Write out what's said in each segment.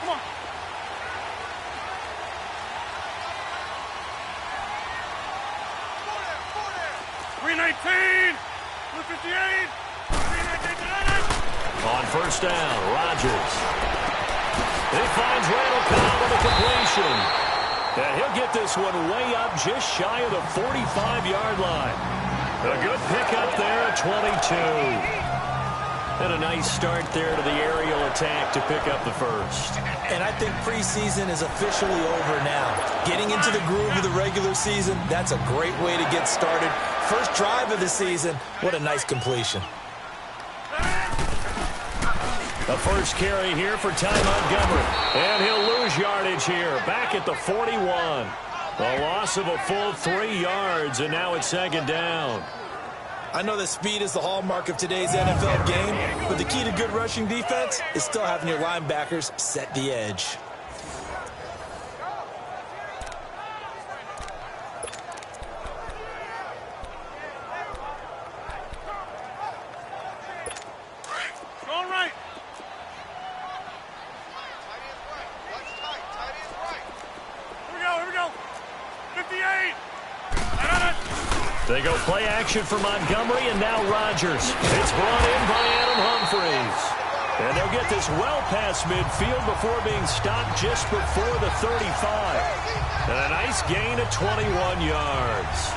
come on. 319, 258, 319. On first down, Rodgers. He finds Randall Cobb with a completion. And he'll get this one way up just shy of the 45-yard line. A good pickup there at 22. And a nice start there to the aerial attack to pick up the first. And I think preseason is officially over now. Getting into the groove of the regular season, that's a great way to get started. First drive of the season, what a nice completion. The first carry here for Ty Montgomery. And he'll lose yardage here, back at the 41. A loss of a full 3 yards, and now it's second down. I know that speed is the hallmark of today's NFL game, but the key to good rushing defense is still having your linebackers set the edge. All right. Here we go. 58. They go play action for Montgomery, and now Rodgers. It's brought in by Adam Humphries. And they'll get this well past midfield before being stopped just before the 35. And a nice gain of 21 yards.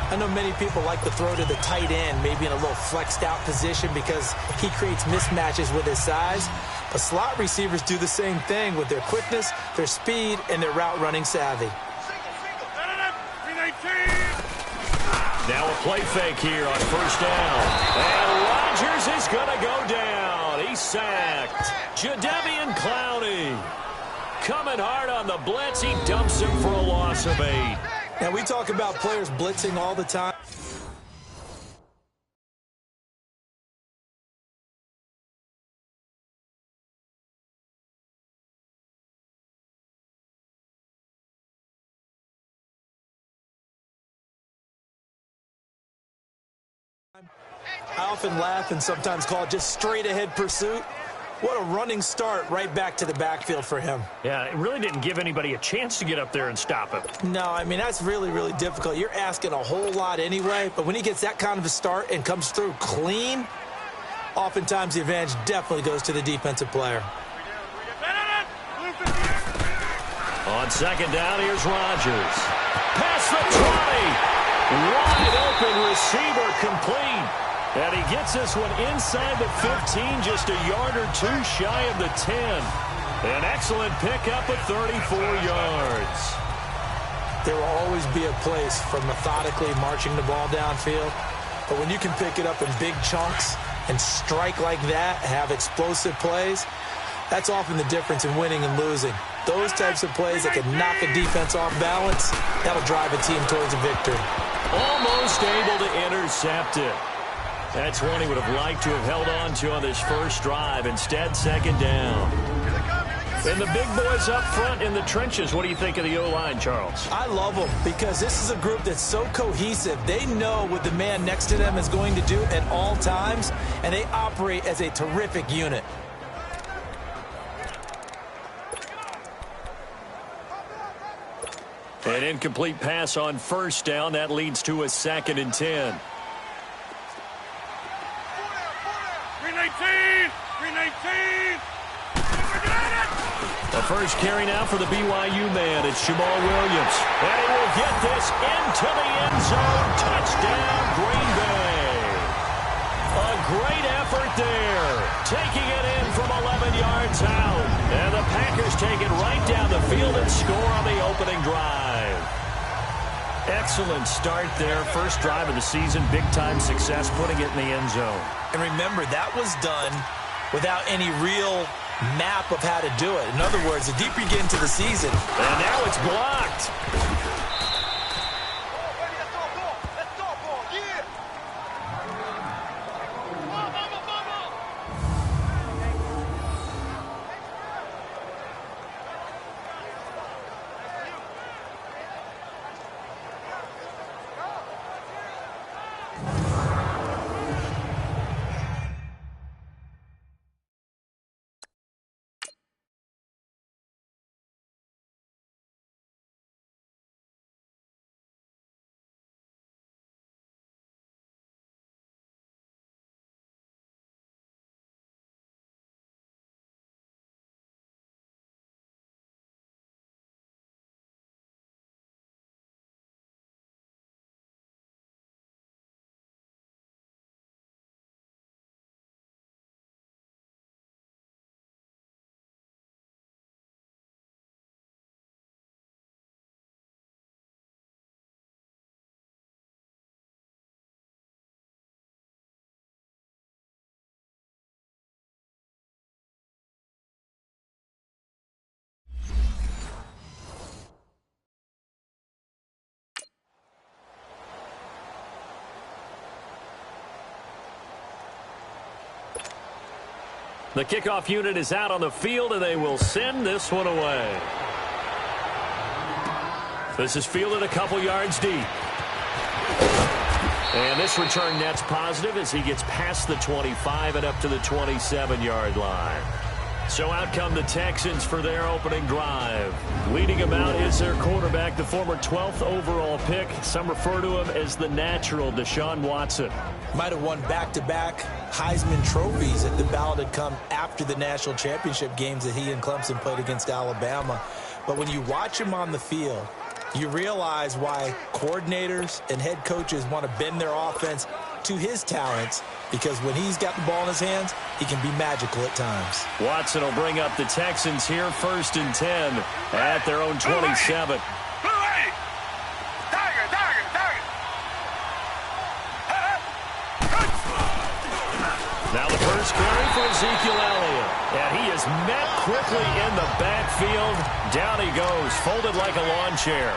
I know many people like to throw to the tight end, maybe in a little flexed out position because he creates mismatches with his size. But slot receivers do the same thing with their quickness, their speed, and their route running savvy. Now a play fake here on first down. And Rodgers is going to go down. He's sacked. Jadeveon Clowney coming hard on the blitz. He dumps him for a loss of 8. Now we talk about players blitzing all the time. I often laugh and sometimes call it just straight-ahead pursuit. What a running start right back to the backfield for him. Yeah, it really didn't give anybody a chance to get up there and stop him. No, I mean, that's really, really difficult. You're asking a whole lot anyway, but when he gets that kind of a start and comes through clean, oftentimes the advantage definitely goes to the defensive player. On second down, here's Rodgers. Past the 20. Wide open receiver complete. And he gets this one inside the 15, just a yard or two shy of the 10. An excellent pickup of 34 yards. There will always be a place for methodically marching the ball downfield. But when you can pick it up in big chunks and strike like that, have explosive plays, that's often the difference in winning and losing. Those types of plays that can knock a defense off balance, that'll drive a team towards a victory. Almost able to intercept it. That's one he would have liked to have held on to on this first drive. Instead, second down. And the big boys up front in the trenches. What do you think of the O-line, Charles? I love them because this is a group that's so cohesive. They know what the man next to them is going to do at all times, and they operate as a terrific unit. An incomplete pass on first down. That leads to a 2nd and 10. 319. The first carry now for the BYU man. It's Jamal Williams. And he will get this into the end zone. Touchdown, Green Bay. A great effort there. Taking it in from 11 yards out. And the Packers take it right down the field and score on the opening drive. Excellent start there. First drive of the season. Big-time success putting it in the end zone. And remember, that was done without any real map of how to do it. In other words, the deeper you get into the season. And now it's blocked. The kickoff unit is out on the field, and they will send this one away. This is fielded a couple yards deep. And this return net's positive as he gets past the 25 and up to the 27-yard line. So out come the Texans for their opening drive. Leading them out is their quarterback, the former 12th overall pick. Some refer to him as the natural Deshaun Watson. Might have won back-to-back Heisman trophies if the ballot had come after the national championship games that he and Clemson played against Alabama. But when you watch him on the field, you realize why coordinators and head coaches want to bend their offense to his talents, because when he's got the ball in his hands, he can be magical at times. Watson will bring up the Texans here, 1st and 10 at their own 27. Now the first carry for Ezekiel Elliott. And he is met quickly in the backfield. Down he goes, folded like a lawn chair.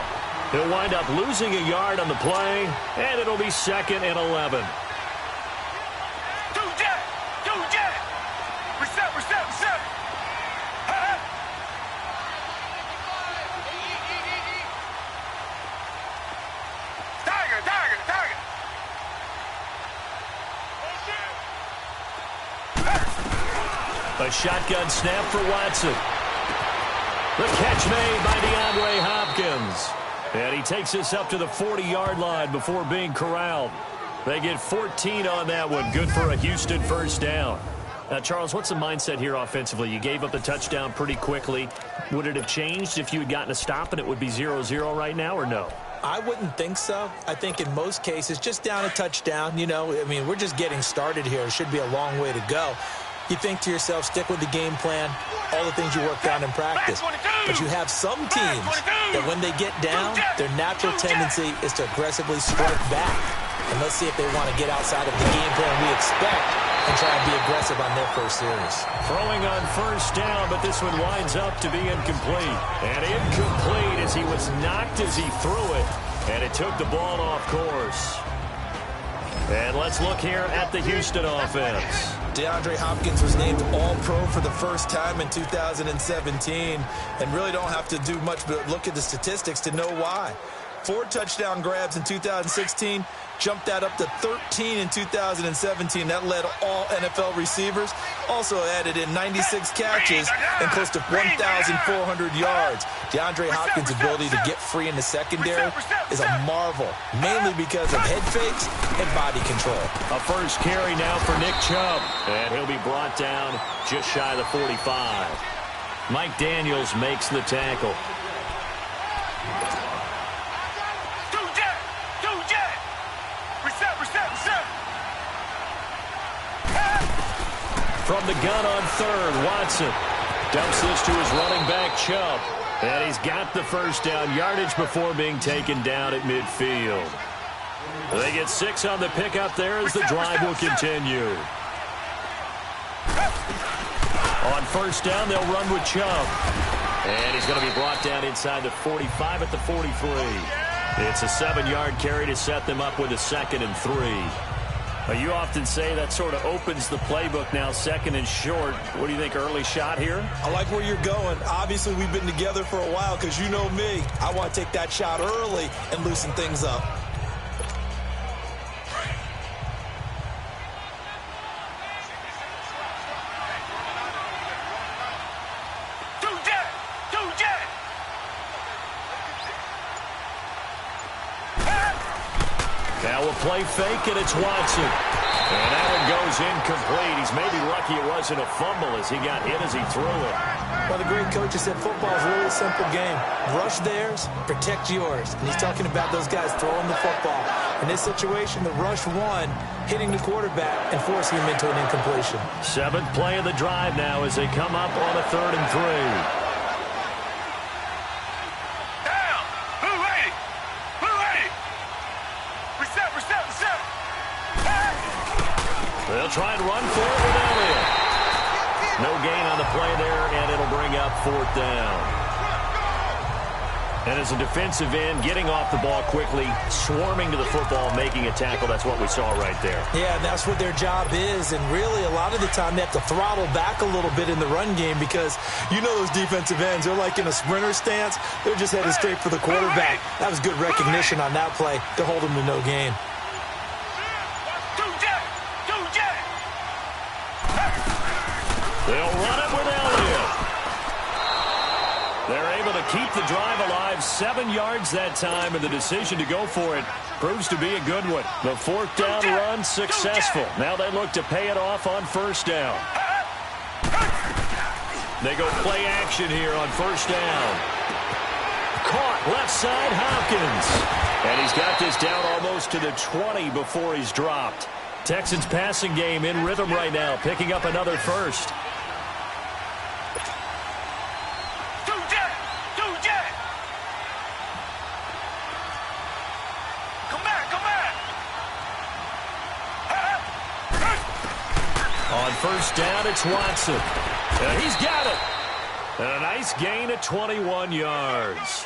He'll wind up losing a yard on the play, and it'll be 2nd and 11. A shotgun snap for Watson. The catch made by DeAndre Hopkins. And he takes this up to the 40-yard line before being corralled. They get 14 on that one. Good for a Houston first down. Now, Charles, what's the mindset here offensively? You gave up the touchdown pretty quickly. Would it have changed if you had gotten a stop and it would be 0-0 right now, or no? I wouldn't think so. I think in most cases, just down a touchdown, you know, I mean, we're just getting started here. It should be a long way to go. You think to yourself, stick with the game plan, all the things you worked on in practice. But you have some teams that when they get down, their natural tendency is to aggressively strike back. And let's see if they want to get outside of the game plan we expect and try and be aggressive on their first series. Throwing on first down, but this one winds up to be incomplete. And incomplete as he was knocked as he threw it. And it took the ball off course. And let's look here at the Houston offense. DeAndre Hopkins was named All-Pro for the first time in 2017, and really don't have to do much but look at the statistics to know why. 4 touchdown grabs in 2016, jumped that up to 13 in 2017. That led all NFL receivers. Also added in 96 catches and close to 1,400 yards. DeAndre Hopkins' ability to get free in the secondary is a marvel, mainly because of head fakes and body control. A first carry now for Nick Chubb, and he'll be brought down just shy of the 45. Mike Daniels makes the tackle. From the gun on 3rd, Watson dumps this to his running back, Chubb. And he's got the first down yardage before being taken down at midfield. They get 6 on the pickup there as the drive will continue. On first down, they'll run with Chubb. And he's going to be brought down inside the 45 at the 43. It's a 7-yard carry to set them up with a 2nd and 3. You often say that sort of opens the playbook now, 2nd and short. What do you think, early shot here? I like where you're going. Obviously, we've been together for a while because you know me. I want to take that shot early and loosen things up. Now we'll play fake, and it's Watson. And that one goes incomplete. He's maybe lucky it wasn't a fumble as he got hit as he threw it. Well, the great coach has said football is a really simple game. Rush theirs, protect yours. And he's talking about those guys throwing the football. In this situation, the rush won, hitting the quarterback and forcing him into an incompletion. 7th play of the drive now as they come up on a 3rd and 3. They'll try and run for it with Elliott. No gain on the play there, and it'll bring up 4th down. And as a defensive end, getting off the ball quickly, swarming to the football, making a tackle, that's what we saw right there. Yeah, and that's what their job is. And really, a lot of the time, they have to throttle back a little bit in the run game because you know those defensive ends, they're like in a sprinter stance. They're just headed straight for the quarterback. That was good recognition on that play to hold them to no gain. They'll run it with Elliott. They're able to keep the drive alive, 7 yards that time, and the decision to go for it proves to be a good one. The fourth down run successful. Now they look to pay it off on first down. They go play action here on first down. Caught left side, Hopkins. And he's got this down almost to the 20 before he's dropped. Texans passing game in rhythm right now, picking up another first. On first down, it's Watson. And he's got it. And a nice gain at 21 yards.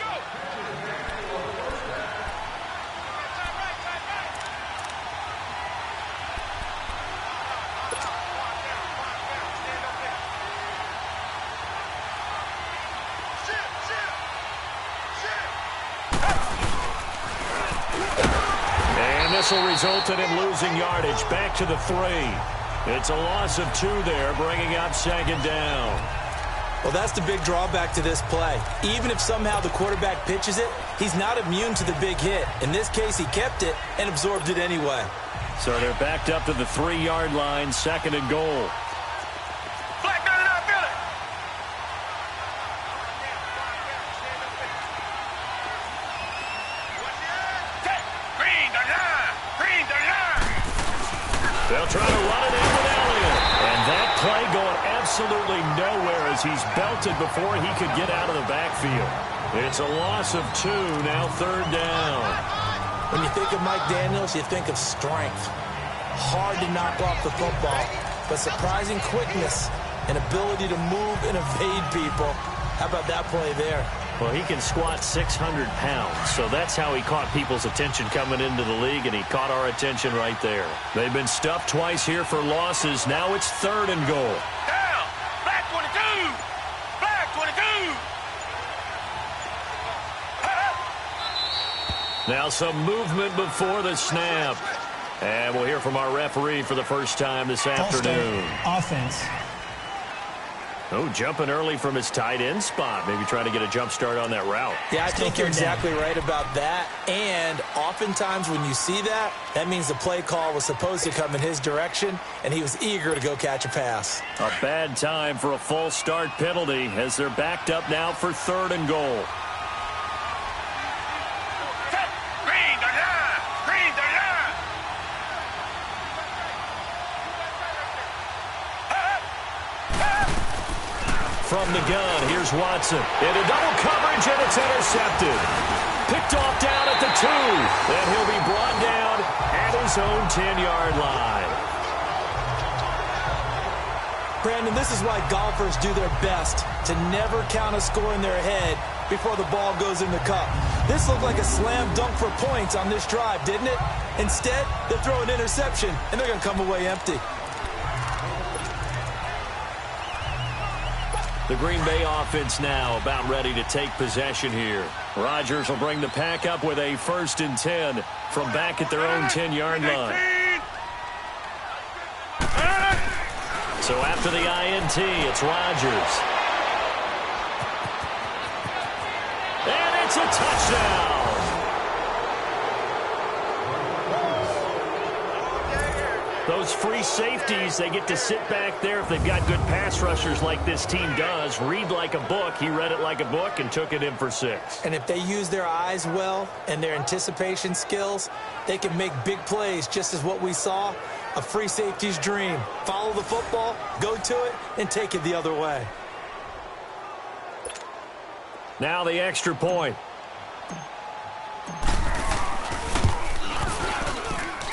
And this will result in him losing yardage back to the 3. It's a loss of 2 there, bringing up second down. Well, that's the big drawback to this play. Even if somehow the quarterback pitches it, he's not immune to the big hit. In this case, he kept it and absorbed it anyway. So they're backed up to the 3-yard line, second and goal. They'll try to run it in with Elliott. And that play going absolutely nowhere as he's belted before he could get out of the backfield. It's a loss of 2, now third down. When you think of Mike Daniels, you think of strength. Hard to knock off the football, but surprising quickness and ability to move and evade people. How about that play there? Well, he can squat 600 pounds, so that's how he caught people's attention coming into the league, and he caught our attention right there. They've been stuffed twice here for losses. Now it's third and goal. Down! Black 22! Black 22! Now some movement before the snap. And we'll hear from our referee for the first time this afternoon. Offense. Oh, jumping early from his tight end spot. Maybe trying to get a jump start on that route. Yeah, I think you're exactly right about that. And oftentimes when you see that, that means the play call was supposed to come in his direction, and he was eager to go catch a pass. A bad time for a false start penalty as they're backed up now for third and goal. From the gun, here's Watson. Into double coverage, and it's intercepted. Picked off down at the 2. And he'll be brought down at his own 10-yard line. Brandon, this is why golfers do their best to never count a score in their head before the ball goes in the cup. This looked like a slam dunk for points on this drive, didn't it? Instead, they throw an interception, and they're going to come away empty. The Green Bay offense now about ready to take possession here. Rodgers will bring the pack up with a 1st and 10 from back at their own 10-yard line. So after the INT, it's Rodgers. And it's a touchdown. Those free safeties, they get to sit back there if they've got good pass rushers like this team does. Read like a book. He read it like a book and took it in for 6. And if they use their eyes well and their anticipation skills, they can make big plays, just as what we saw, a free safety's dream. Follow the football, go to it, and take it the other way. Now the extra point.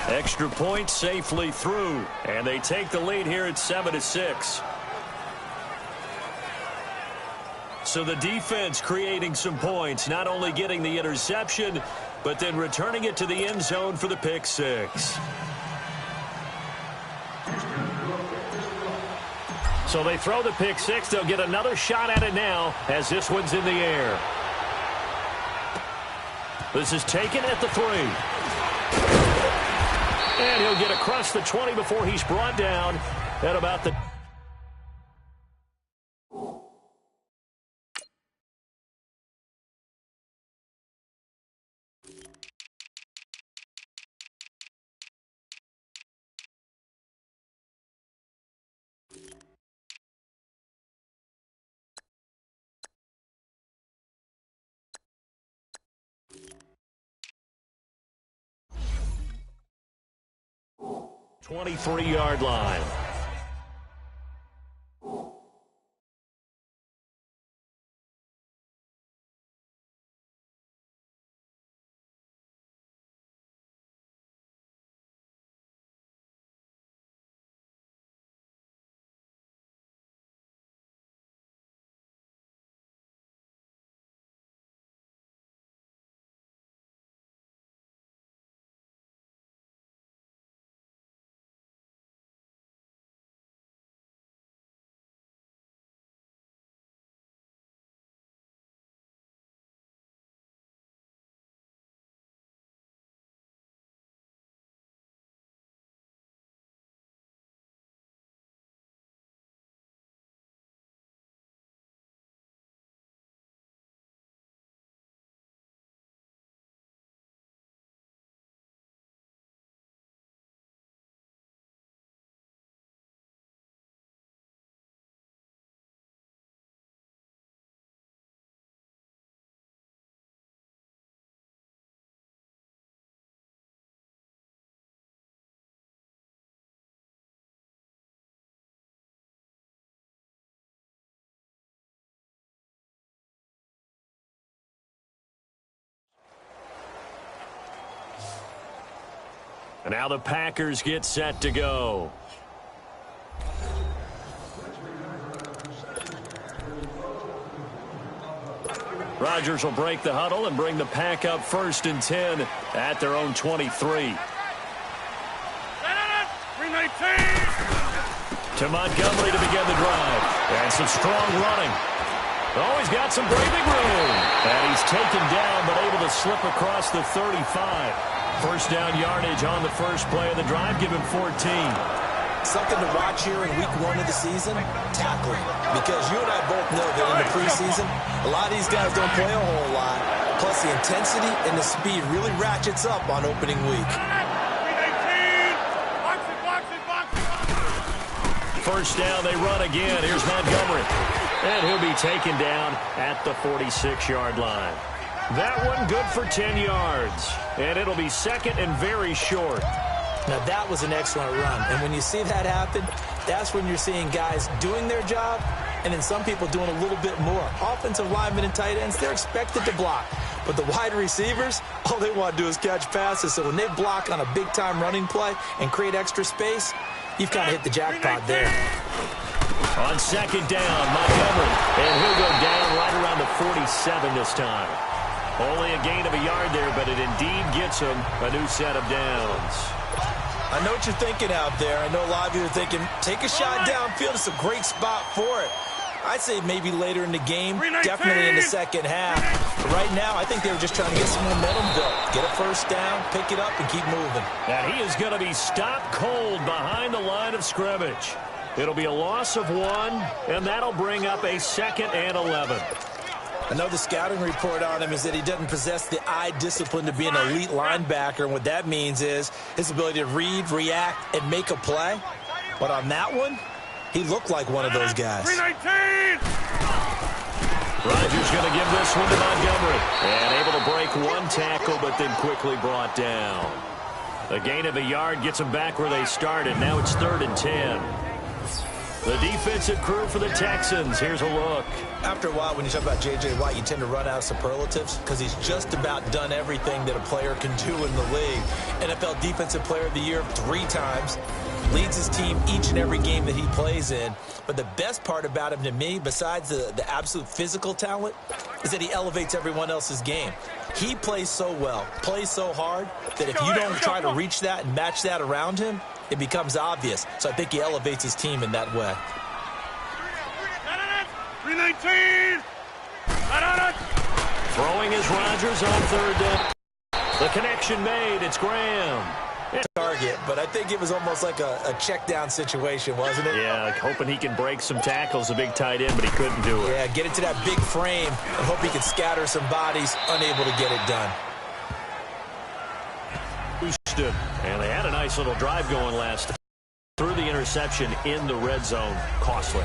Extra point safely through, and they take the lead here at 7-6. So the defense creating some points, not only getting the interception, but then returning it to the end zone for the pick six. So they throw the pick six. They'll get another shot at it now as this one's in the air. This is taken at the 3. And he'll get across the 20 before he's brought down at about the... ...23-yard line. And now the Packers get set to go. Rodgers will break the huddle and bring the Pack up 1st and 10 at their own 23. 319. To Montgomery to begin the drive. And some strong running. Always got some breathing room. And he's taken down but able to slip across the 35. First down yardage on the first play of the drive. Give him 14. Something to watch here in week 1 of the season, tackling. Because you and I both know that in the preseason, a lot of these guys don't play a whole lot. Plus the intensity and the speed really ratchets up on opening week. 319. First down, they run again. Here's Montgomery. And he'll be taken down at the 46-yard line. That one good for 10 yards. And it'll be second and very short. Now, that was an excellent run. And when you see that happen, that's when you're seeing guys doing their job and then some people doing a little bit more. Offensive linemen and tight ends, they're expected to block. But the wide receivers, all they want to do is catch passes. So when they block on a big-time running play and create extra space, you've kind of hit the jackpot there. On second down, Montgomery. And he'll go down right around the 47 this time. Only a gain of a yard there, but it indeed gets him a new set of downs. I know what you're thinking out there. I know a lot of you are thinking, take a shot downfield. It's a great spot for it. I'd say maybe later in the game, definitely in the second half. But right now, I think they were just trying to get some momentum built. Get a first down, pick it up, and keep moving. And he is going to be stopped cold behind the line of scrimmage. It'll be a loss of 1, and that'll bring up a 2nd and 11. I know the scouting report on him is that he doesn't possess the eye discipline to be an elite linebacker. And what that means is his ability to read, react, and make a play. But on that one, he looked like one of those guys. 319. Rodgers going to give this one to Montgomery. And able to break 1 tackle, but then quickly brought down. A gain of a yard gets them back where they started. Now it's 3rd and 10. The defensive crew for the Texans. Here's a look. After a while, when you talk about J.J. Watt, you tend to run out of superlatives because he's just about done everything that a player can do in the league. NFL Defensive Player of the Year 3 times. leads his team each and every game that he plays in. But the best part about him to me, besides the absolute physical talent, is that he elevates everyone else's game. He plays so well, plays so hard, that if you don't try to reach that and match that around him, it becomes obvious. So I think he elevates his team in that way. 319! Throwing is Rodgers on third down. The connection made. It's Graham. Target, but I think it was almost like a check down situation, wasn't it? Yeah, hoping he can break some tackles, a big tight end, but he couldn't do it. Yeah, get into that big frame and hope he can scatter some bodies, unable to get it done. Houston, and they had a nice little drive going last time. Threw the interception in the red zone. Costly.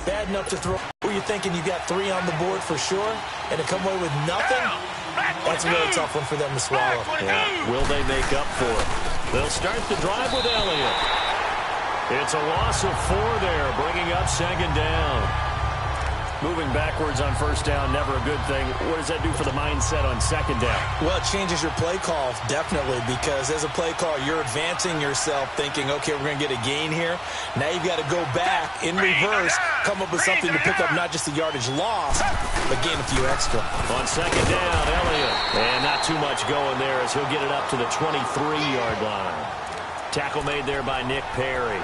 Bad enough to throw. Were you thinking you got 3 on the board for sure, and to come away with nothing? That's a really tough one for them to swallow. Yeah. Will they make up for it? They'll start the drive with Elliott. It's a loss of 4 there, bringing up second down. Moving backwards on first down, never a good thing. What does that do for the mindset on second down? Well, it changes your play call, definitely, because as a play call, you're advancing yourself thinking, okay, we're going to get a gain here. Now you've got to go back in reverse, come up with something to pick up not just a yardage loss, but gain a few extra. On second down, Elliott. And not too much going there as he'll get it up to the 23-yard line. Tackle made there by Nick Perry.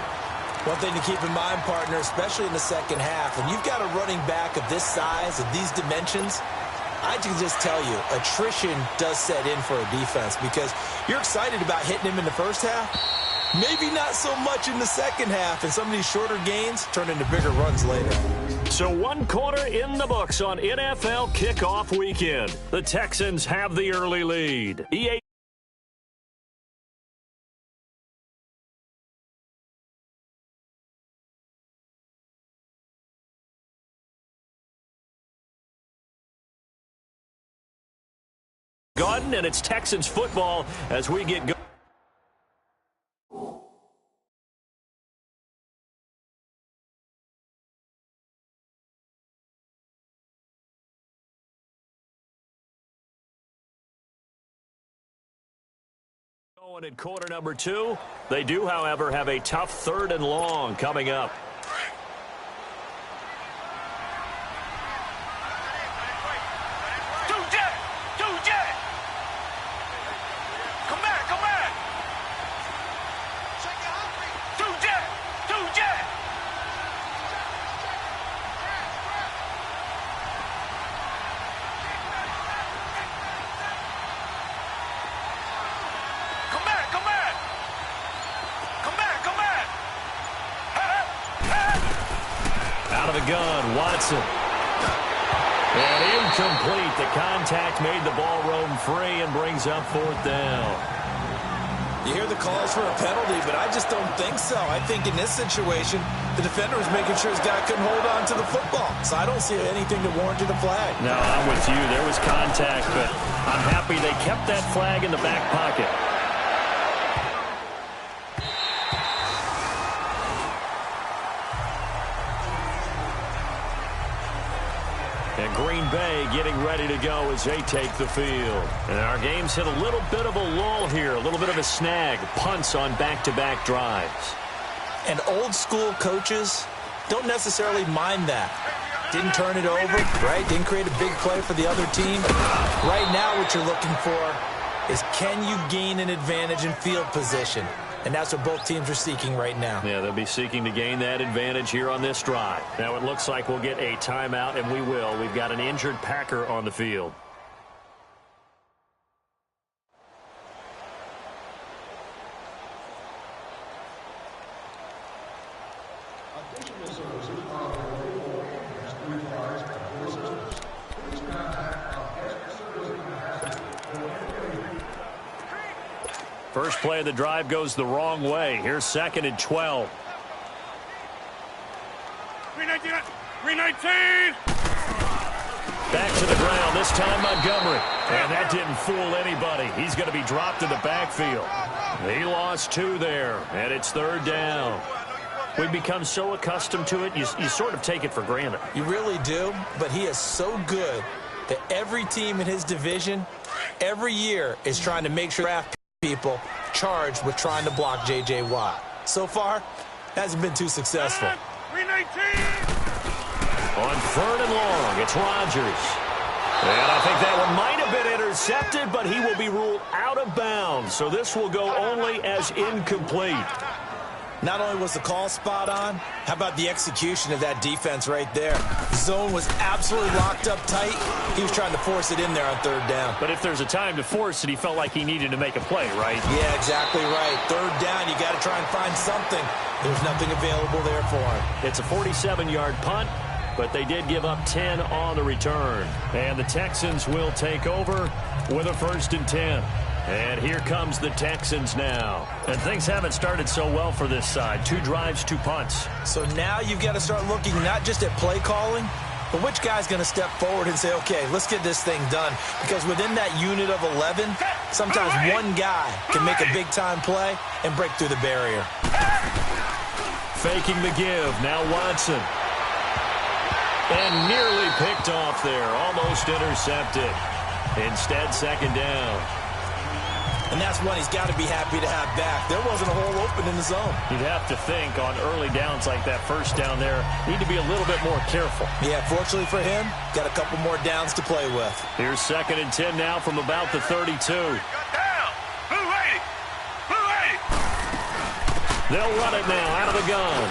One thing to keep in mind, partner, especially in the second half, when you've got a running back of this size, of these dimensions, I can just tell you, attrition does set in for a defense because you're excited about hitting him in the first half, maybe not so much in the second half, and some of these shorter gains turn into bigger runs later. So 1 quarter in the books on NFL kickoff weekend. The Texans have the early lead. EA Garden, and it's Texans football as we get going. Going in quarter number 2. They do, however, have a tough 3rd and long coming up. Gun, Watson. And incomplete. The contact made the ball roam free and brings up 4th down. You hear the calls for a penalty, but I just don't think so. I think in this situation, the defender was making sure his guy couldn't hold on to the football. So I don't see anything that warranted a flag. No, I'm with you. There was contact, but I'm happy they kept that flag in the back pocket. And Green Bay getting ready to go as they take the field. And our game's hit a little bit of a lull here, a little bit of a snag. Punts on back-to-back drives. And old school coaches don't necessarily mind that. Didn't turn it over, right? Didn't create a big play for the other team. Right now what you're looking for is can you gain an advantage in field position? And that's what both teams are seeking right now. Yeah, they'll be seeking to gain that advantage here on this drive. Now it looks like we'll get a timeout, and we will. We've got an injured Packer on the field. First play of the drive goes the wrong way. Here's 2nd and 12. 319! Back to the ground, this time Montgomery. And that didn't fool anybody. He's going to be dropped in the backfield. He lost 2 there, and it's 3rd down. We've become so accustomed to it, you sort of take it for granted. You really do, but he is so good that every team in his division, every year, is trying to make sure draft people charged with trying to block J.J. Watt. so far, hasn't been too successful. 319. On 3rd and long, it's Rodgers. And I think that one might have been intercepted, but he will be ruled out of bounds. So this will go only as incomplete. Not only was the call spot on, how about the execution of that defense right there? The zone was absolutely locked up tight. He was trying to force it in there on 3rd down. But if there's a time to force it, he felt like he needed to make a play, right? Yeah, exactly right. 3rd down, you got to try and find something. There's nothing available there for him. It's a 47-yard punt, but they did give up 10 on the return. And the Texans will take over with a 1st and 10. And here comes the Texans now. And things haven't started so well for this side. 2 drives, 2 punts. So now you've got to start looking not just at play calling, but which guy's going to step forward and say, okay, let's get this thing done. Because within that unit of 11, sometimes one guy can make a big-time play and break through the barrier. Faking the give. Now Watson. And nearly picked off there. Almost intercepted. Instead, 2nd down. And that's one he's got to be happy to have back. There wasn't a hole open in the zone. You'd have to think on early downs like that 1st down there, need to be a little bit more careful. Yeah, fortunately for him, got a couple more downs to play with. Here's 2nd and 10 now from about the 32. Down. Blue 80. Blue 80. They'll run it now out of the gun.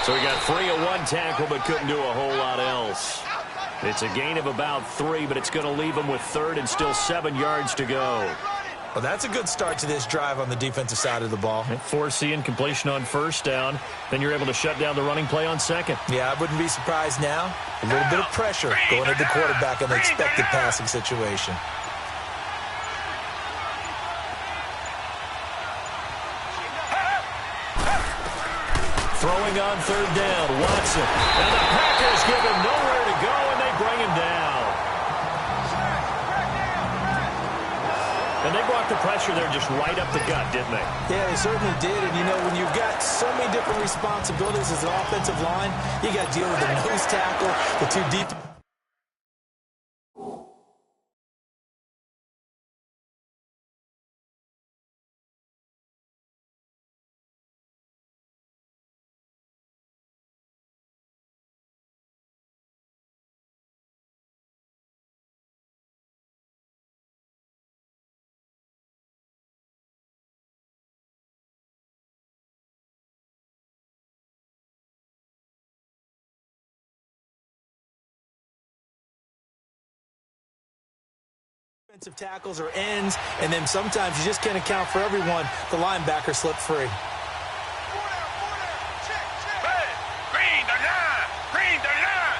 So he got free of 1 tackle but couldn't do a whole lot else. It's a gain of about 3, but it's going to leave him with 3rd and still 7 yards to go. Well, that's a good start to this drive on the defensive side of the ball. Force the incompletion on 1st down. Then you're able to shut down the running play on 2nd. Yeah, I wouldn't be surprised now. A little bit of pressure going at the quarterback on the expected passing situation. Throwing on 3rd down, Watson. And the Packers give him nowhere to go, and they bring him down. And they brought the pressure there just right up the gut, didn't they? Yeah, they certainly did. And, you know, when you've got so many different responsibilities as an offensive line, you got to deal with the nose tackle, the 2 deep. Defensive tackles or ends, and then sometimes you just can't account for everyone. The linebacker slipped free. Green the line. Green the line.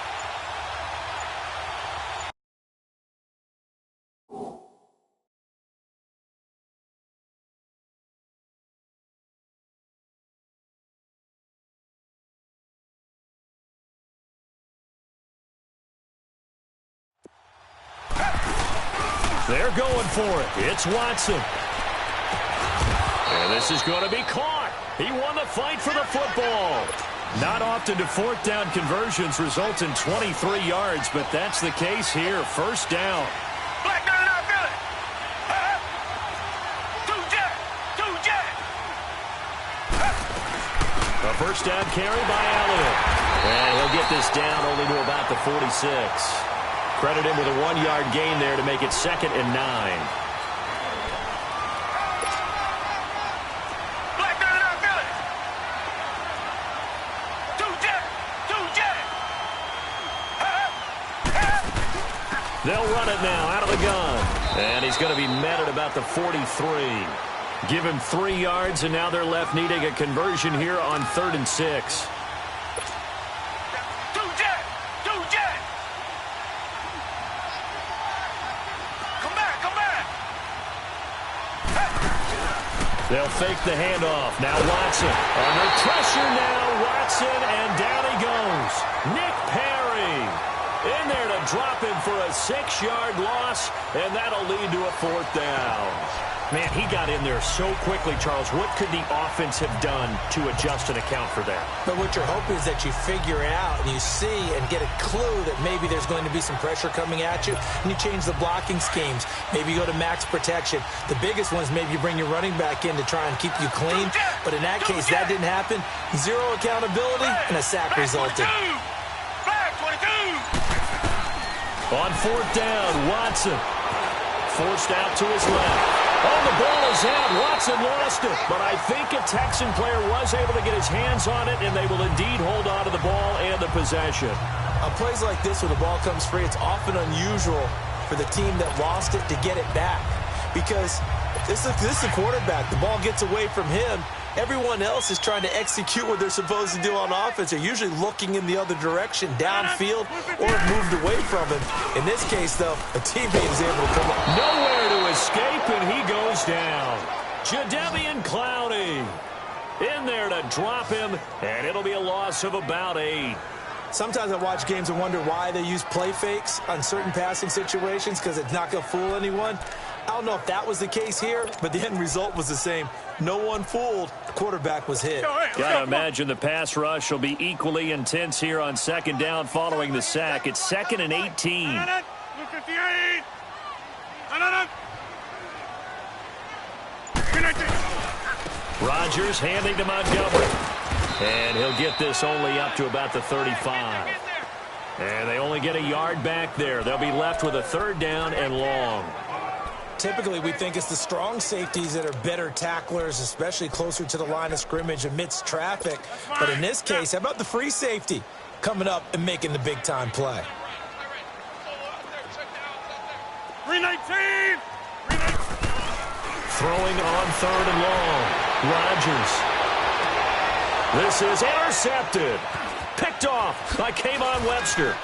They're going for it. It's Watson. And this is going to be caught. He won the fight for the football. Not often do 4th down conversions result in 23 yards, but that's the case here. 1st down. Black guy not feeling. Two jet. A 1st down carry by Elliott. And he'll get this down only to about the 46. Credit him with a 1-yard gain there to make it 2nd and 9. Black guy not feeling. Two jet. They'll run it now out of the gun. And he's going to be met at about the 43. Give him 3 yards, and now they're left needing a conversion here on 3rd and 6. They'll fake the handoff. Now Watson. Under pressure now, Watson, and down he goes. Nick Perry in there to drop him for a 6-yard loss, and that'll lead to a 4th down. Man, he got in there so quickly, Charles. What could the offense have done to adjust and account for that? But what you're hoping is that you figure it out and you see and get a clue that maybe there's going to be some pressure coming at you, and you change the blocking schemes. Maybe you go to max protection. The biggest one is maybe you bring your running back in to try and keep you clean. But in that case, that didn't happen. Zero accountability, and a sack resulted. On fourth down, Watson forced out to his left. Oh, the ball is out. Watson lost it. But I think a Texan player was able to get his hands on it, and they will indeed hold on to the ball and the possession. On plays like this where the ball comes free, it's often unusual for the team that lost it to get it back. Because this is the quarterback. The ball gets away from him. Everyone else is trying to execute what they're supposed to do on offense. They're usually looking in the other direction, downfield, or have moved away from him. In this case, though, a teammate is able to come up. Nowhere to escape, and he goes down. Jadeveon Clowney in there to drop him, and it'll be a loss of about 8. Sometimes I watch games and wonder why they use play fakes on certain passing situations, because it's not going to fool anyone. I don't know if that was the case here, but the end result was the same. No one fooled. The quarterback was hit. Gotta imagine the pass rush will be equally intense here on second down following the sack. It's 2nd and 18. Rodgers handing to Montgomery. And he'll get this only up to about the 35. And they only get a yard back there. They'll be left with a 3rd down and long. Typically, we think it's the strong safeties that are better tacklers, especially closer to the line of scrimmage amidst traffic. But in this case, how about the free safety coming up and making the big-time play? 319! Throwing on 3rd and long. Rodgers. This is intercepted. Picked off by Kayvon Webster.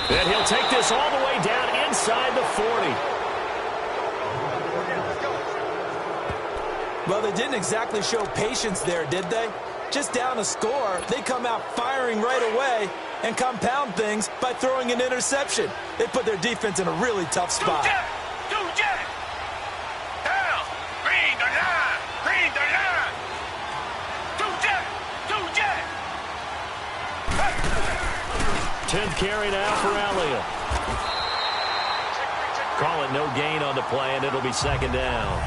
And he'll take this all the way down inside the 40. Well, they didn't exactly show patience there, did they? Just down a score, they come out firing right away and compound things by throwing an interception. They put their defense in a really tough spot. Tenth carry now for Elliott. Call it no gain on the play, and it'll be 2nd down.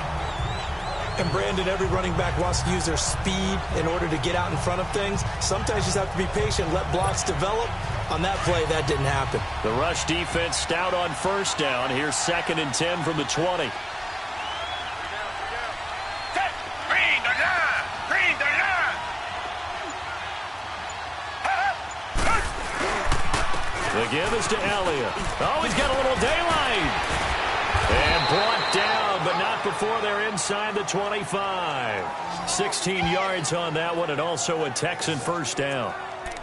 And Brandon, every running back wants to use their speed in order to get out in front of things. Sometimes you just have to be patient, let blocks develop. On that play, that didn't happen. The rush defense stout on 1st down. Here's 2nd and 10 from the 20. The give is to Elliott. Oh, he's got a little daylight. And brought down, but not before they're inside the 25. 16 yards on that one, and also a Texan 1st down.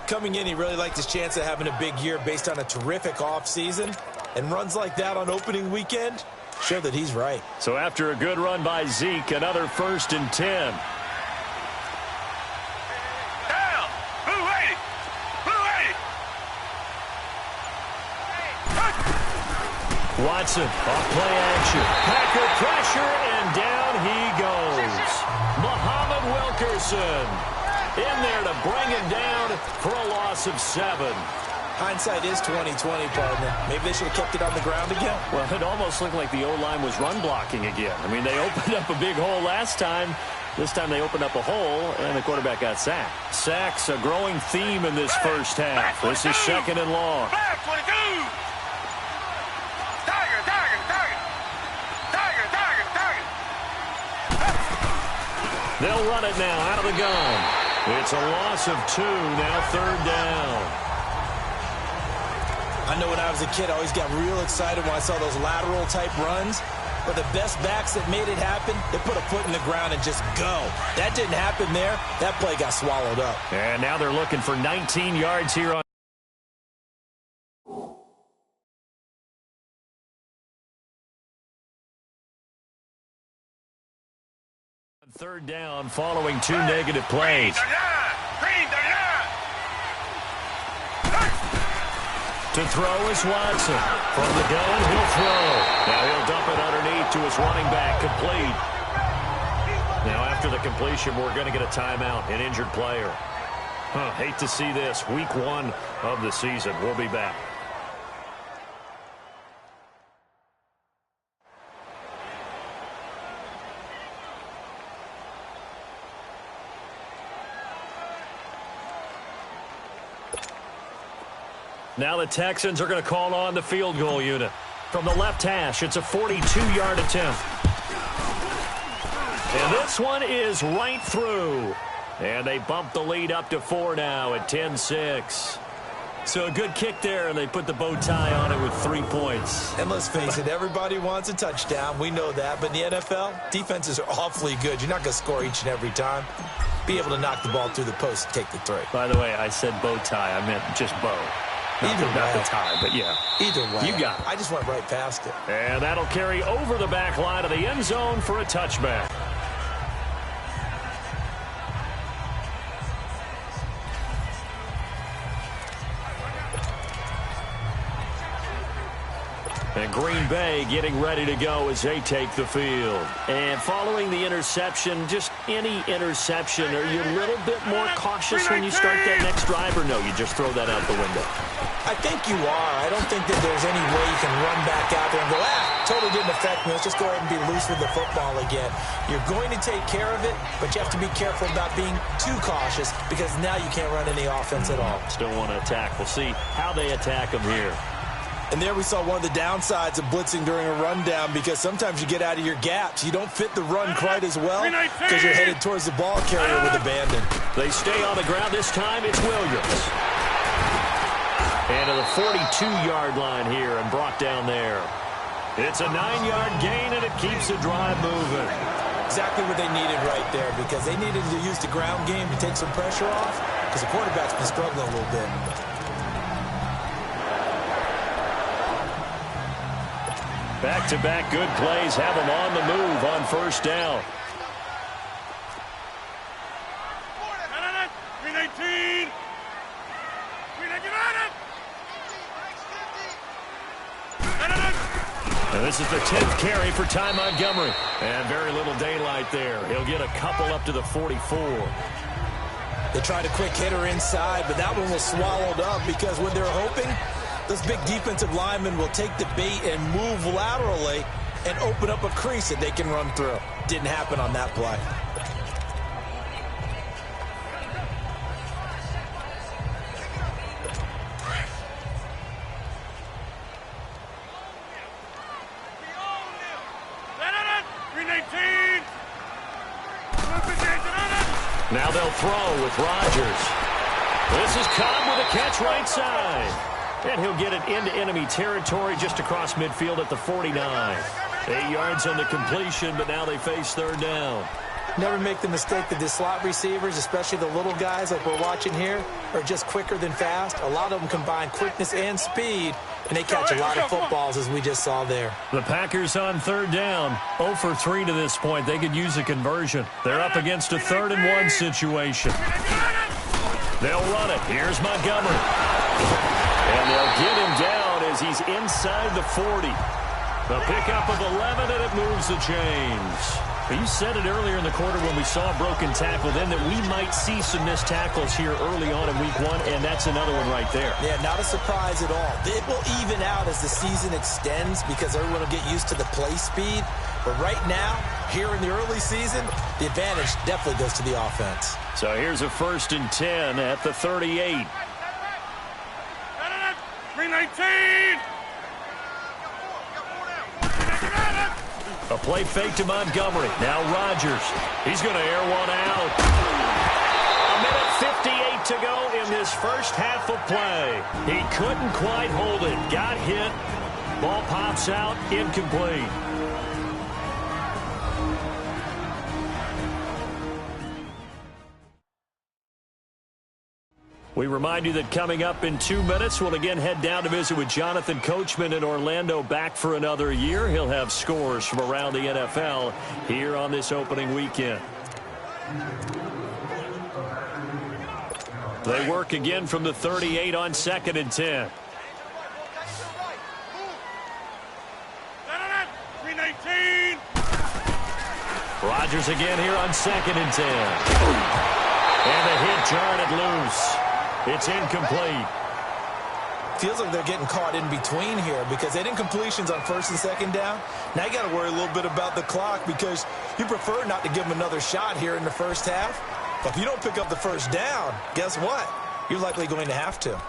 Coming in, he really liked his chance of having a big year based on a terrific offseason. And runs like that on opening weekend show that he's right. So after a good run by Zeke, another 1st and 10. Watson, off play action. Packer pressure, and down he goes. Muhammad Wilkerson in there to bring it down for a loss of 7. Hindsight is 20/20, partner. Maybe they should have kept it on the ground again. Well, it almost looked like the O-line was run blocking again. I mean, they opened up a big hole last time. This time they opened up a hole, and the quarterback got sacked. Sacks, a growing theme in this first half. This is 2nd and long. They'll run it now out of the gun. It's a loss of 2, now 3rd down. I know when I was a kid, I always got real excited when I saw those lateral-type runs. But the best backs that made it happen, they put a foot in the ground and just go. That didn't happen there. That play got swallowed up. And now they're looking for 19 yards here on 3rd down following 2 negative plays. To throw is Watson. From the gun, he'll throw. Now he'll dump it underneath to his running back. Complete. Now after the completion, we're going to get a timeout, an injured player. Hate to see this. Week 1 of the season. We'll be back. Now the Texans are going to call on the field goal unit. From the left hash, it's a 42-yard attempt. And this one is right through. And they bump the lead up to 4 now at 10-6. So a good kick there, and they put the bow tie on it with 3 points. And let's face it, everybody wants a touchdown. We know that. But in the NFL, defenses are awfully good. You're not going to score each and every time. Be able to knock the ball through the post and take the 3. By the way, I said bow tie. I meant just bow. Not the tie, but yeah. Either way. You got it. I just went right past it. And that'll carry over the back line of the end zone for a touchback. And Green Bay getting ready to go as they take the field. And following the interception, just any interception, are you a little bit more cautious when you start that next drive, or no, you just throw that out the window? I think you are. I don't think that there's any way you can run back out there and go, totally didn't affect me. Let's just go ahead and be loose with the football again. You're going to take care of it, but you have to be careful about being too cautious because now you can't run any offense at all. Still want to attack. We'll see how they attack them here. And there we saw one of the downsides of blitzing during a rundown because sometimes you get out of your gaps. You don't fit the run quite as well because you're headed towards the ball carrier with abandon. They stay on the ground. This time it's Williams. And to the 42-yard line here and brought down there. It's a 9-yard gain, and it keeps the drive moving. Exactly what they needed right there because they needed to use the ground game to take some pressure off because the quarterback's been struggling a little bit. Back-to-back good plays have them on the move on first down. 319. And this is the 10th carry for Ty Montgomery. And very little daylight there. He'll get a couple up to the 44. They tried a quick hitter inside, but that one was swallowed up because when they're hoping, those big defensive linemen will take the bait and move laterally and open up a crease that they can run through. Didn't happen on that play. Now they'll throw with Rodgers. This is Cobb with a catch right side. And he'll get it into enemy territory just across midfield at the 49. 8 yards on the completion, but now they face third down. Never make the mistake that the slot receivers, especially the little guys like we're watching here, are just quicker than fast. A lot of them combine quickness and speed, and they catch a lot of footballs, as we just saw there. The Packers on third down. 0 for 3 to this point. They could use a conversion. They're up against a 3rd and 1 situation. They'll run it. Here's Montgomery. And they'll get him down as he's inside the 40. The pickup of 11, and it moves the chains. You said it earlier in the quarter when we saw a broken tackle then that we might see some missed tackles here early on in week 1, and that's another one right there. Yeah, not a surprise at all. It will even out as the season extends because everyone will get used to the play speed. But right now, here in the early season, the advantage definitely goes to the offense. So here's a 1st and 10 at the 38. 319. A play fake to Montgomery. Now Rodgers. He's going to air one out. A minute 58 to go in this first half of play. He couldn't quite hold it. Got hit. Ball pops out. Incomplete. We remind you that coming up in 2 minutes, we'll again head down to visit with Jonathan Coachman in Orlando, back for another year. He'll have scores from around the NFL here on this opening weekend. They work again from the 38 on 2nd and 10. Rodgers again here on 2nd and 10. And the hit jarred it loose. It's incomplete. Feels like they're getting caught in between here because they didn't completions on 1st and 2nd down. Now you got to worry a little bit about the clock because you prefer not to give them another shot here in the first half. But if you don't pick up the first down, guess what? You're likely going to have to.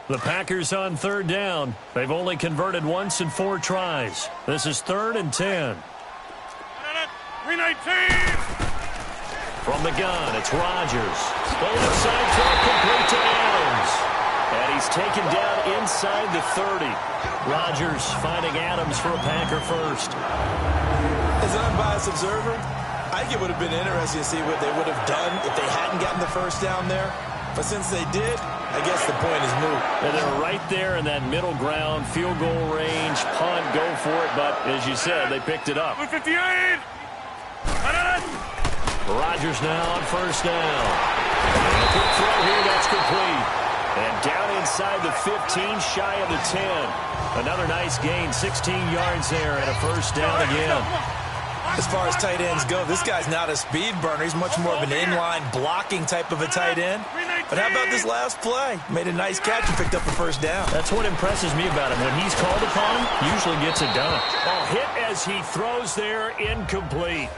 The Packers on 3rd down. They've only converted once in 4 tries. This is 3rd and 10. 319. From the gun, it's Rodgers. The left side throw complete to Adams. And he's taken down inside the 30. Rodgers finding Adams for a Packer first. As an unbiased observer, I think it would have been interesting to see what they would have done if they hadn't gotten the first down there. But since they did, I guess the point is moot. And they're right there in that middle ground, field goal range, punt, go for it. But as you said, they picked it up. 58. Rodgers now on 1st down. And a quick throw here, that's complete. And down inside the 15, shy of the 10. Another nice gain, 16 yards there, and a 1st down again. As far as tight ends go, this guy's not a speed burner. He's much more of an inline blocking type of a tight end. But how about this last play? Made a nice catch and picked up the 1st down. That's what impresses me about him. When he's called upon, he usually gets it done. Oh, hit as he throws there, incomplete.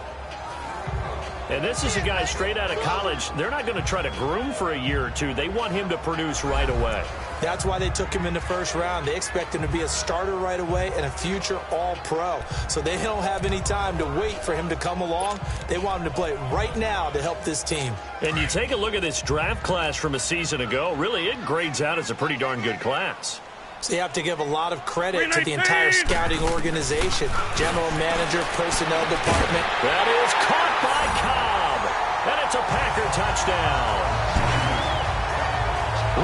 And this is a guy straight out of college. They're not going to try to groom for a year or two. They want him to produce right away. That's why they took him in the 1st round. They expect him to be a starter right away and a future all-pro. So they don't have any time to wait for him to come along. They want him to play right now to help this team. And you take a look at this draft class from a season ago. Really, it grades out as a pretty darn good class. So you have to give a lot of credit to the entire scouting organization, general manager, personnel department. That is caught by Cobb. And it's a Packer touchdown.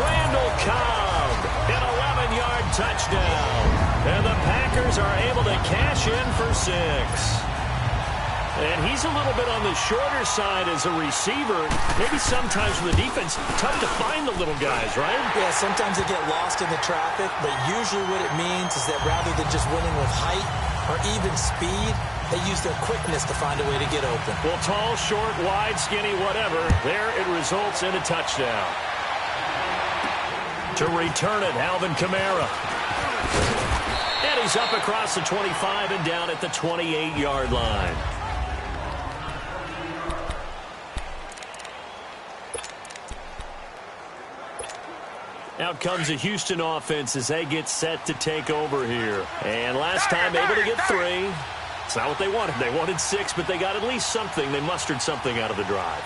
Randall Cobb, an 11-yard touchdown. And the Packers are able to cash in for 6. And he's a little bit on the shorter side as a receiver. Maybe sometimes for the defense, tough to find the little guys, right? Yeah, sometimes they get lost in the traffic, but usually what it means is that rather than just winning with height or even speed, they use their quickness to find a way to get open. Well, tall, short, wide, skinny, whatever, there it results in a touchdown. To return it, Alvin Kamara. And he's up across the 25 and down at the 28-yard line. Out comes the Houston offense as they get set to take over here. And last time able to get 3. It's not what they wanted. They wanted 6, but they got at least something. They mustered something out of the drive.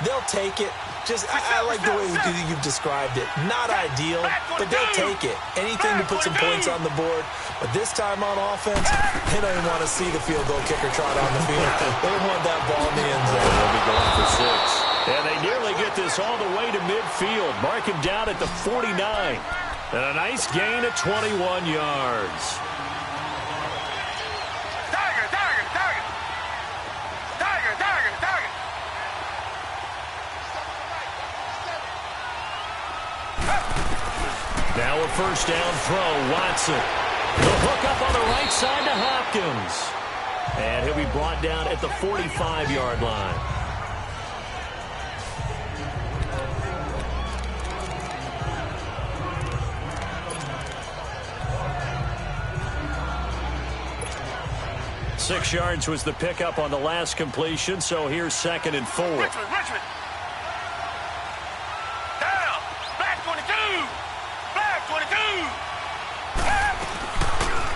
They'll take it. I like the way you've described it. Not ideal, but they'll take it. Anything to put some points on the board. But this time on offense, they don't even want to see the field goal kicker trot on the field. They want that ball in the end zone. They'll be going for 6. And they nearly get this all the way to midfield. Mark him down at the 49. And a nice gain of 21 yards. Now a 1st down throw, Watson. The hook up on the right side to Hopkins. And he'll be brought down at the 45-yard line. Six yards was the pickup on the last completion, so here's 2nd and 4. Richmond. Down. Black 22. Black 22.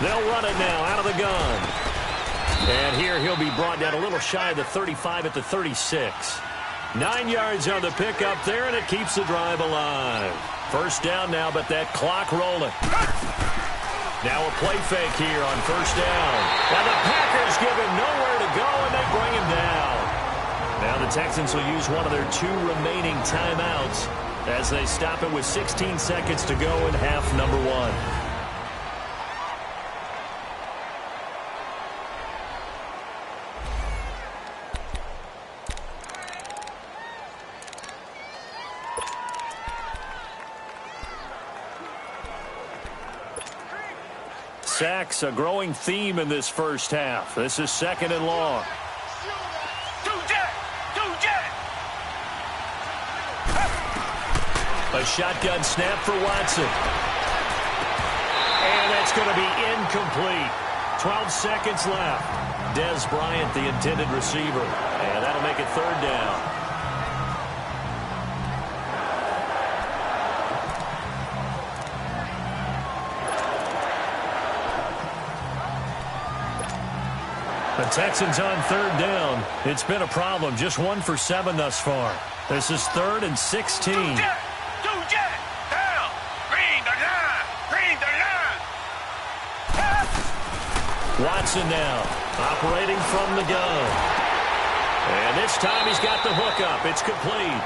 They'll run it now out of the gun. And here he'll be brought down a little shy of the 35 at the 36. 9 yards on the pickup there, and it keeps the drive alive. 1st down now, but that clock rolling. Now a play fake here on 1st down. And the Packers give him nowhere to go, and they bring him down. Now the Texans will use one of their 2 remaining timeouts as they stop it with 16 seconds to go in half number 1. sacks, a growing theme in this first half. This is 2nd and long. A shotgun snap for Watson. And that's going to be incomplete. 12 seconds left. Dez Bryant, the intended receiver. And that'll make it 3rd down. The Texans on 3rd down. It's been a problem. Just 1 for 7 thus far. This is 3rd and 16. Watson now, operating from the gun. And this time he's got the hook up. It's complete.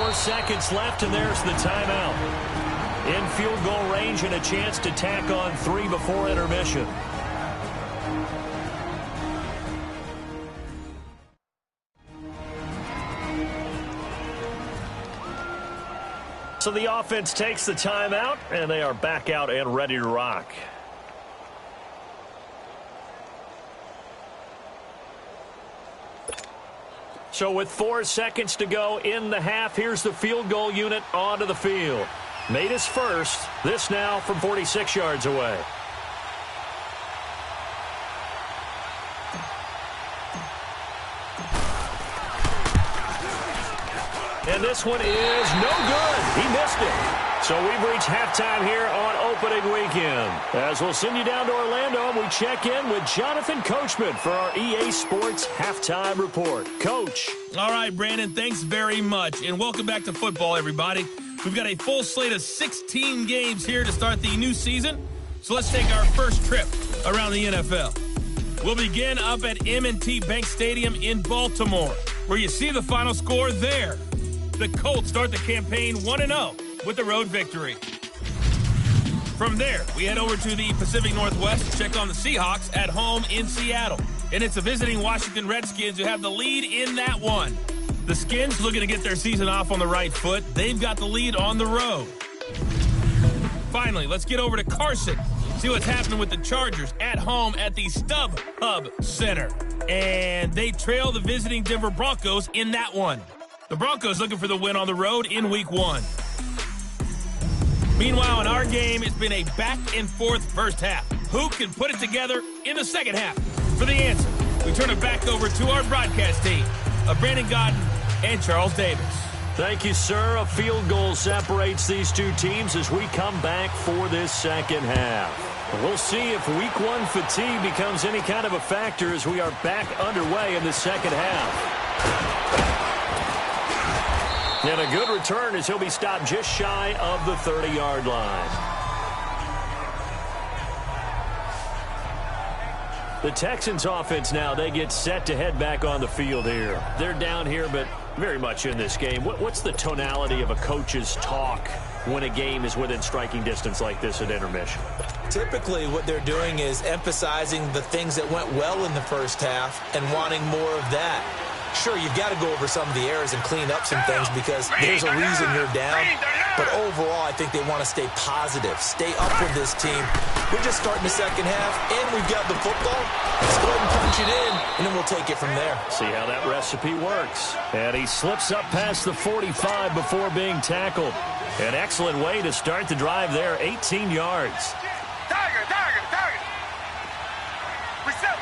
4 seconds left, and there's the timeout. In field goal range and a chance to tack on 3 before intermission. So the offense takes the timeout, and they are back out and ready to rock. So with 4 seconds to go in the half, here's the field goal unit onto the field. Made his first. This now from 46 yards away. And this one is no good. He missed it. So we've reached halftime here on opening weekend. As we'll send you down to Orlando, and we check in with Jonathan Coachman for our EA Sports Halftime Report. Coach. All right, Brandon, thanks very much. And welcome back to football, everybody. We've got a full slate of 16 games here to start the new season. So let's take our first trip around the NFL. We'll begin up at M&T Bank Stadium in Baltimore, where you see the final score there. The Colts start the campaign 1-0 with the road victory. From there, we head over to the Pacific Northwest to check on the Seahawks at home in Seattle. And it's the visiting Washington Redskins who have the lead in that one. The Skins looking to get their season off on the right foot. They've got the lead on the road. Finally, let's get over to Carson. See what's happening with the Chargers at home at the StubHub Center. And they trail the visiting Denver Broncos in that one. The Broncos looking for the win on the road in Week 1. Meanwhile, in our game, it's been a back-and-forth first half. Who can put it together in the second half? For the answer, we turn it back over to our broadcast team of Brandon Godden and Charles Davis. Thank you, sir. A field goal separates these two teams as we come back for this second half. We'll see if Week 1 fatigue becomes any kind of a factor as we are back underway in the second half. And a good return as he'll be stopped just shy of the 30-yard line. The Texans offense now, they get set to head back on the field here. They're down here, but very much in this game. What's the tonality of a coach's talk when a game is within striking distance like this at intermission? Typically, what they're doing is emphasizing the things that went well in the first half and wanting more of that. Sure, you've got to go over some of the errors and clean up some things because there's a reason you're down. But overall, I think they want to stay positive, stay up with this team. We're just starting the second half, and we've got the football. Let's go ahead and punch it in, and then we'll take it from there. See how that recipe works. And he slips up past the 45 before being tackled. An excellent way to start the drive there, 18 yards. Tiger. Reset.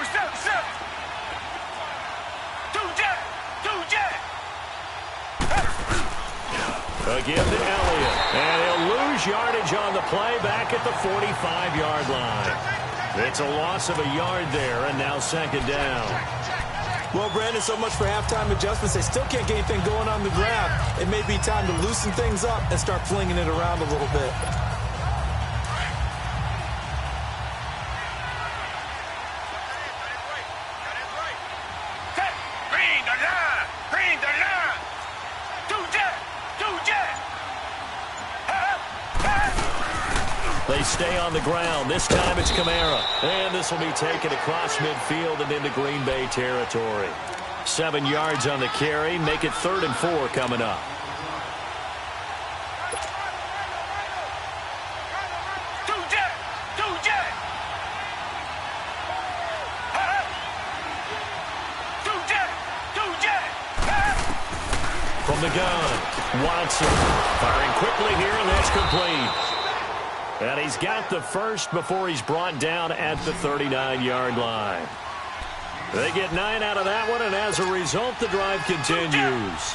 Again to Elliott. And he'll lose yardage on the play back at the 45-yard line. It's a loss of a yard there, and now second down. Well, Brandon, so much for halftime adjustments. They still can't get anything going on the ground. It may be time to loosen things up and start flinging it around a little bit. They stay on the ground. This time it's Kamara. And this will be taken across midfield and into Green Bay territory. 7 yards on the carry. Make it 3rd and 4 coming up. the gun. Watson firing quickly here, and that's complete. And he's got the first before he's brought down at the 39-yard line. They get 9 out of that one, and as a result, the drive continues.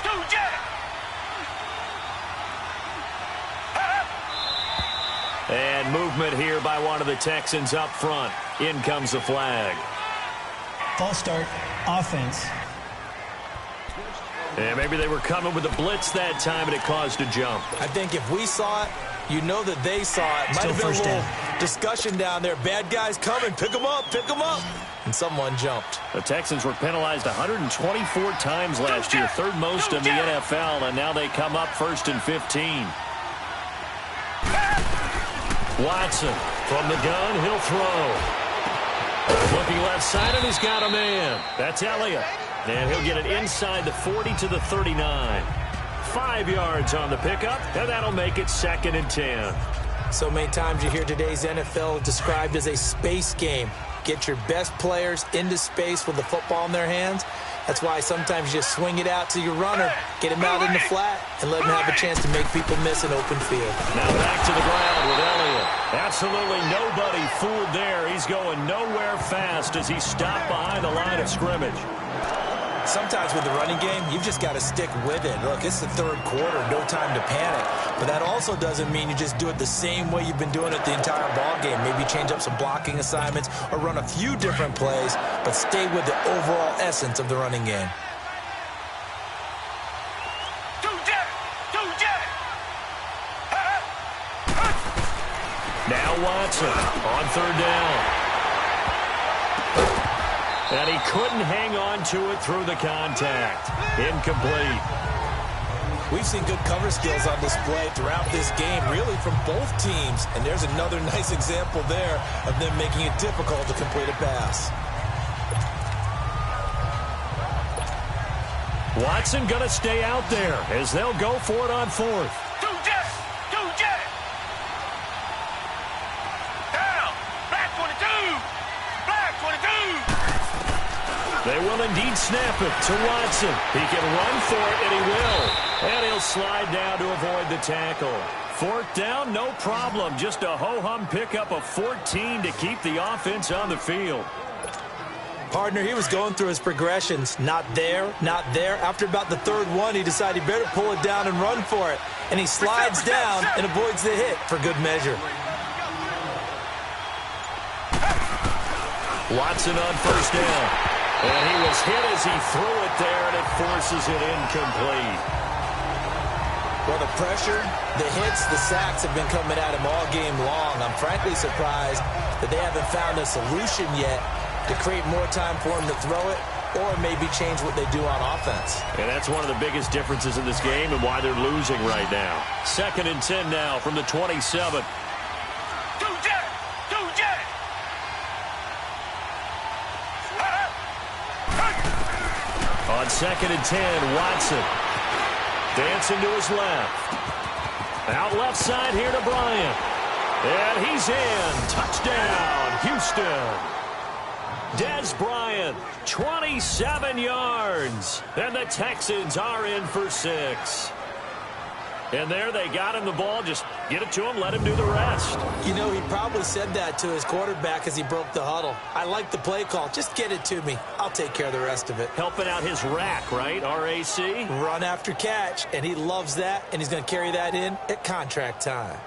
And movement here by one of the Texans up front. In comes the flag. False start, offense. And maybe they were coming with a blitz that time, and it caused a jump. I think if we saw it, you know that they saw it. Might Still have been a first little down. discussion down there. Bad guys coming. Pick them up. Pick them up. And someone jumped. The Texans were penalized 124 times last year, third most in the NFL, and now they come up 1st and 15. Watson from the gun, he'll throw. Looking left side, and he's got a man. That's Elliott. And he'll get it inside the 40 to the 39. 5 yards on the pickup, and that'll make it 2nd and 10. So many times you hear today's NFL described as a space game. Get your best players into space with the football in their hands. That's why sometimes you just swing it out to your runner, get him out in the flat, and let him have a chance to make people miss an open field. Now back to the ground with Elliott. Absolutely nobody fooled there. He's going nowhere fast as he stopped behind the line of scrimmage. Sometimes with the running game, you've just got to stick with it. Look, it's the third quarter, no time to panic. But that also doesn't mean you just do it the same way you've been doing it the entire ball game. Maybe change up some blocking assignments or run a few different plays, but stay with the overall essence of the running game. Now Watson on 3rd down. And he couldn't hang on to it through the contact. Incomplete. We've seen good cover skills on display throughout this game, really from both teams. And there's another nice example there of them making it difficult to complete a pass. Watson going to stay out there as they'll go for it on 4th. They will indeed snap it to Watson. He can run for it, and he will. And he'll slide down to avoid the tackle. 4th down, no problem. Just a ho-hum pickup of 14 to keep the offense on the field. Partner, he was going through his progressions. Not there, not there. After about the 3rd one, he decided he better pull it down and run for it. And he slides down and avoids the hit for good measure. Watson on 1st down. And he was hit as he threw it there, and it forces it incomplete. Well, the pressure, the hits, the sacks have been coming at him all game long. I'm frankly surprised that they haven't found a solution yet to create more time for him to throw it or maybe change what they do on offense. And that's one of the biggest differences in this game and why they're losing right now. 2nd and 10 now from the 27. On 2nd and 10, Watson dancing to his left. Out left side here to Bryant. And he's in. Touchdown, Houston. Des Bryant, 27 yards. And the Texans are in for 6. And there they got him the ball. Just get it to him, let him do the rest. You know, he probably said that to his quarterback as he broke the huddle. I like the play call. Just get it to me. I'll take care of the rest of it. Helping out his rack, right? RAC? Run after catch, and he loves that, and he's going to carry that in at contract time.